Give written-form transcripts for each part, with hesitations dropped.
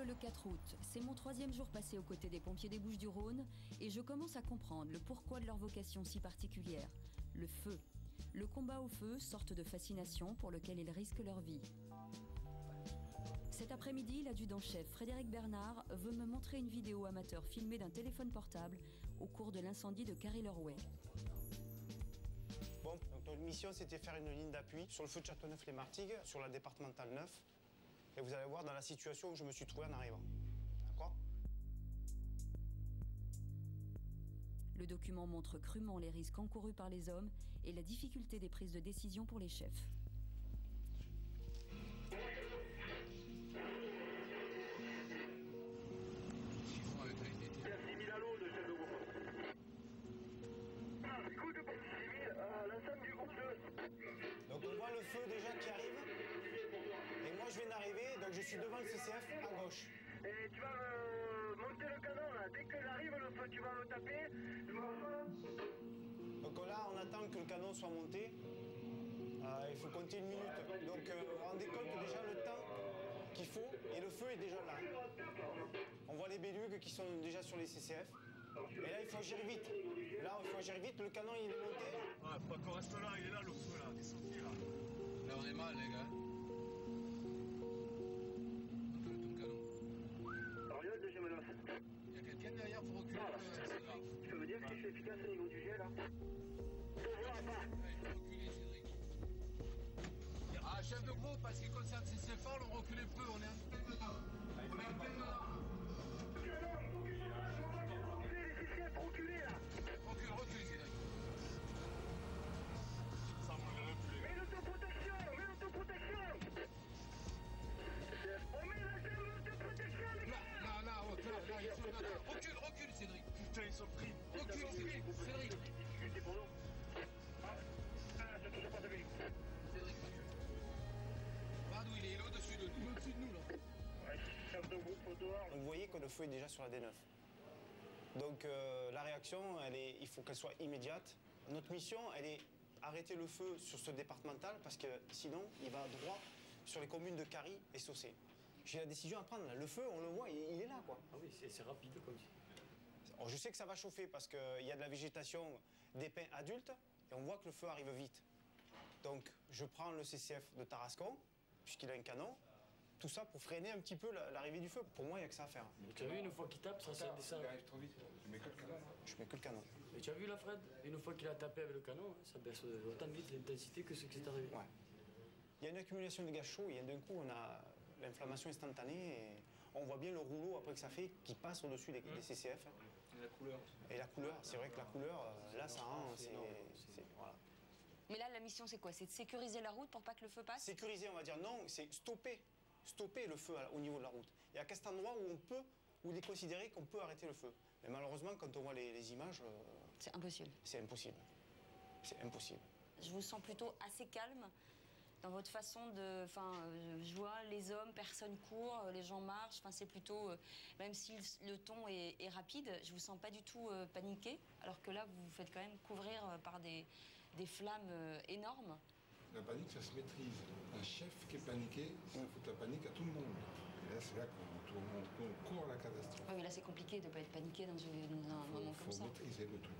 le 4 août. C'est mon 3e jour passé aux côtés des pompiers des Bouches-du-Rhône et je commence à comprendre le pourquoi de leur vocation si particulière. Le feu. Le combat au feu, sorte de fascination pour lequel ils risquent leur vie. Cet après-midi, l'adjudant-chef Frédéric Bernard veut me montrer une vidéo amateur filmée d'un téléphone portable au cours de l'incendie de Carry-leur-Way. Bon, donc notre mission, c'était faire une ligne d'appui sur le feu de Châteauneuf-les-Martigues, sur la départementale 9. Et vous allez voir dans la situation où je me suis trouvé en arrivant. D'accord ? Le document montre crûment les risques encourus par les hommes et la difficulté des prises de décision pour les chefs. Donc on voit le feu déjà qui arrive. Et moi je viens d'arriver, donc je suis devant le CCF à gauche. Et tu vas monter le canon là. Dès que j'arrive, le feu, tu vas le taper. Donc là on attend que le canon soit monté. Il faut compter 1 minute. Donc on décompte déjà le temps qu'il faut et le feu est déjà là. On voit les bélugues qui sont déjà sur les CCF. Et là, il faut agir vite. Là, il faut agir vite. Le canon, il est monté. Ah, faut pas qu'on reste là. Il est là, le feu, là. Descendez, là. Là, on est mal, les gars. Ton canon. Ariel, deuxième menace. Il y a quelqu'un derrière pour reculer. C'est grave. Tu peux me dire si je suis efficace au niveau du jet, là? Il faut reculer, Cédric. Ah, chef de groupe, parce qu'il concerne ses efforts, on recule peu. On est un peu dedans. On est un peu dedans. Recule, Cédric. Ça, on va reculer. Mets l'autoprotection. On met l'autoprotection, les gars. Non, là, ils sont là. Recule, Cédric. Putain, ils sont pris. Recule, Cédric. C'est pour nous. Je touche pas de lui. Cédric, recule. Regarde où il est au-dessus de nous. Il est au-dessus de nous, là. Ouais, chef de groupe au dehors. Vous voyez que le feu est déjà sur la D9. Donc la réaction, il faut qu'elle soit immédiate. Notre mission, elle est arrêter le feu sur ce départemental parce que sinon, il va droit sur les communes de Carry et Saucé. J'ai la décision à prendre. Là. Le feu, on le voit, il est là, quoi. Ah oui, c'est rapide comme ça. Alors, je sais que ça va chauffer parce qu'il y a de la végétation des pins adultes et on voit que le feu arrive vite. Donc, je prends le CCF de Tarascon, puisqu'il a un canon. Tout ça pour freiner un petit peu l'arrivée du feu. Pour moi, il n'y a que ça à faire. Mais tu as vu, une fois qu'il tape, ça descend. Il arrive trop vite. Tu mets que le canon. Je mets que le canon. Mais tu as vu, là, Fred? Une fois qu'il a tapé avec le canon, ça baisse autant vite l'intensité que ce qui s'est arrivé. Ouais. Il y a une accumulation de gaz chaud et d'un coup, on a l'inflammation instantanée et on voit bien le rouleau après que ça fait qui passe au-dessus des CCF. Et la couleur. Et la couleur, c'est vrai que la couleur, là, ça rend. Voilà. Mais là, la mission, c'est quoi? C'est de sécuriser la route pour pas que le feu passe? Sécuriser, on va dire non, c'est stopper le feu au niveau de la route. Il y a qu'à cet endroit où il est considéré qu'on peut arrêter le feu. Mais malheureusement, quand on voit les images... C'est impossible. C'est impossible. C'est impossible. Je vous sens plutôt assez calme dans votre façon de... Enfin, je vois les hommes, personne court, les gens marchent. Enfin, c'est plutôt... même si le ton est rapide, je vous sens pas du tout paniqué. Alors que là, vous vous faites quand même couvrir par des flammes énormes. La panique, ça se maîtrise. Un chef qui est paniqué, ça fout la panique à tout le monde. Et là, c'est là qu'on court à la catastrophe. Ah oui, là, c'est compliqué de ne pas être paniqué dans un moment comme ça. Il faut maîtriser le tout.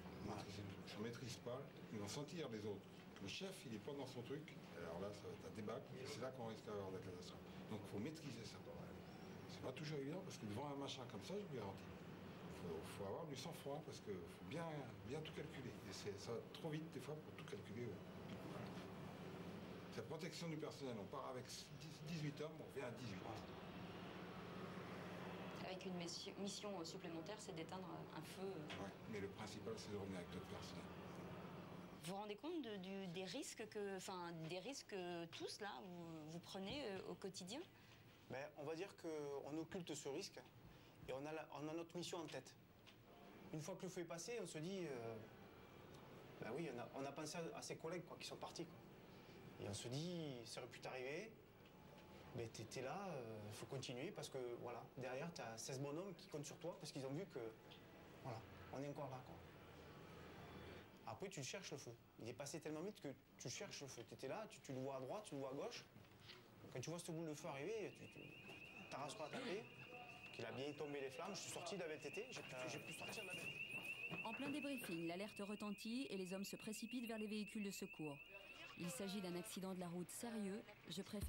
Si on ne maîtrise pas, ils vont sentir les autres. Le chef, il n'est pas dans son truc. Alors là, ça va être un débat. Et c'est là qu'on risque d'avoir de la catastrophe. Donc, il faut maîtriser ça. C'est pas toujours évident, parce que devant un machin comme ça, je vous garantis, il faut avoir du sang-froid, parce qu'il faut bien tout calculer. Et ça va trop vite, des fois, pour tout calculer. La protection du personnel, on part avec 18 hommes, on revient à 18. Avec une mission supplémentaire, c'est d'éteindre un feu. Oui, mais le principal, c'est de revenir avec notre personnel. Vous vous rendez compte des risques que tous, là, vous prenez au quotidien? Ben, on va dire qu'on occulte ce risque et on a notre mission en tête. Une fois que le feu est passé, on se dit... ben oui, on a pensé à ses collègues quoi, qui sont partis. Quoi. Et on se dit, ça aurait pu t'arriver, mais t'es là, il faut continuer parce que voilà, derrière, tu as 16 bonhommes qui comptent sur toi parce qu'ils ont vu que, voilà, on est encore là, quoi. Après, tu cherches le feu. Il est passé tellement vite que tu cherches le feu. Tu étais là, tu le vois à droite, tu le vois à gauche. Quand tu vois ce boule de feu arriver, tu t'arraches pas à taper. il a bien tombé les flammes, je suis sorti de la VTT, j'ai pu sortir de la VTT. En plein débriefing, l'alerte retentit et les hommes se précipitent vers les véhicules de secours. Il s'agit d'un accident de la route sérieux, je préfère